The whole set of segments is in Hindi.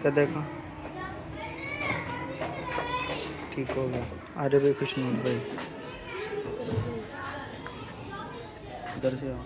क्या देखो, ठीक हो गया। अरे भाई खुशनूर भाई, इधर से आओ।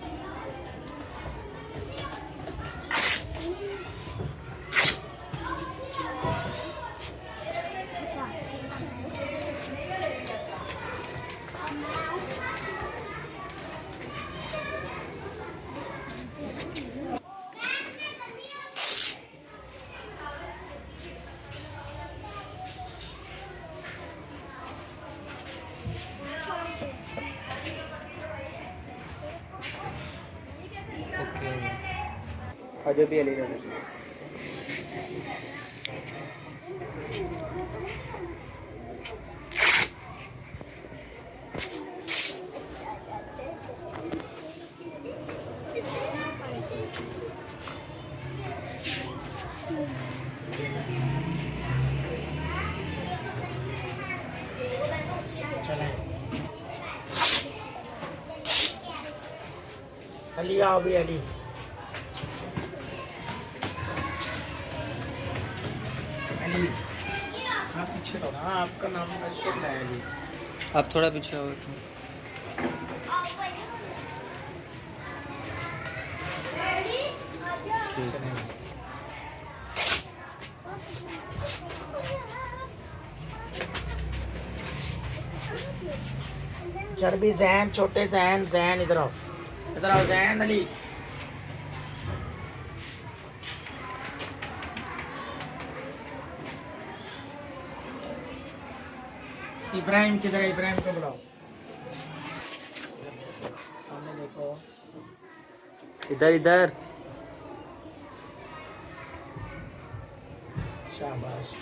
अजय भी अली गए। अली आओ भी अली। अली आप पीछे रहो ना, आपका नाम अजय है अली। आप थोड़ा पीछे आओ तो। चरबी जैन, छोटे जैन, जैन इधर आओ, इधर आओ जैन अली। इब्राहिम किधर है? इब्राहिम को बुलाओ, सामने देखो। इधर इधर। शाबाश।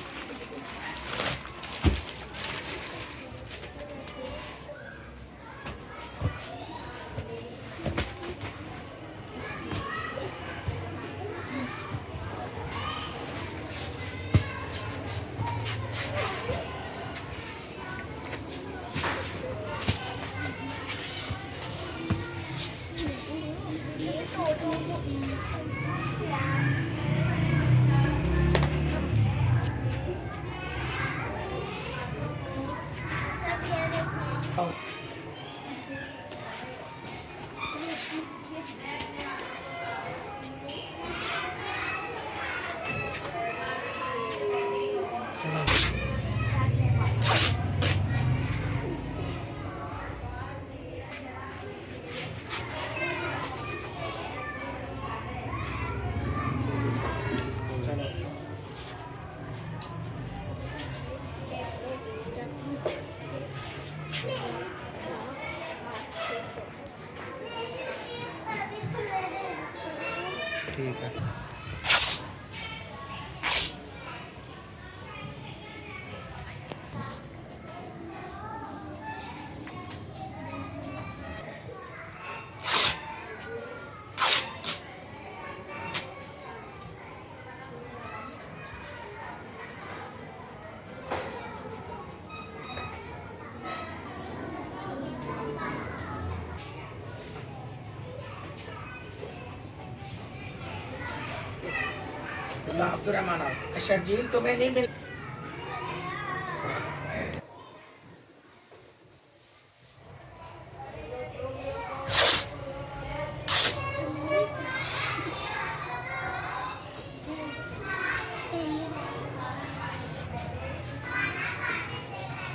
ठीक है। अब्दुल रहमान शर्जील तुम्हें नहीं मिल।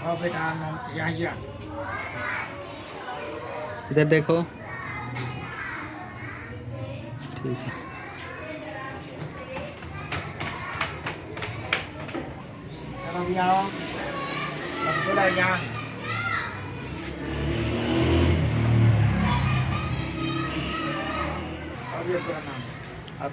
और बेटा या इधर देखो, ठीक है। चलो भी आओ अब्दुल यहाँ। और ये पूरा नाम आप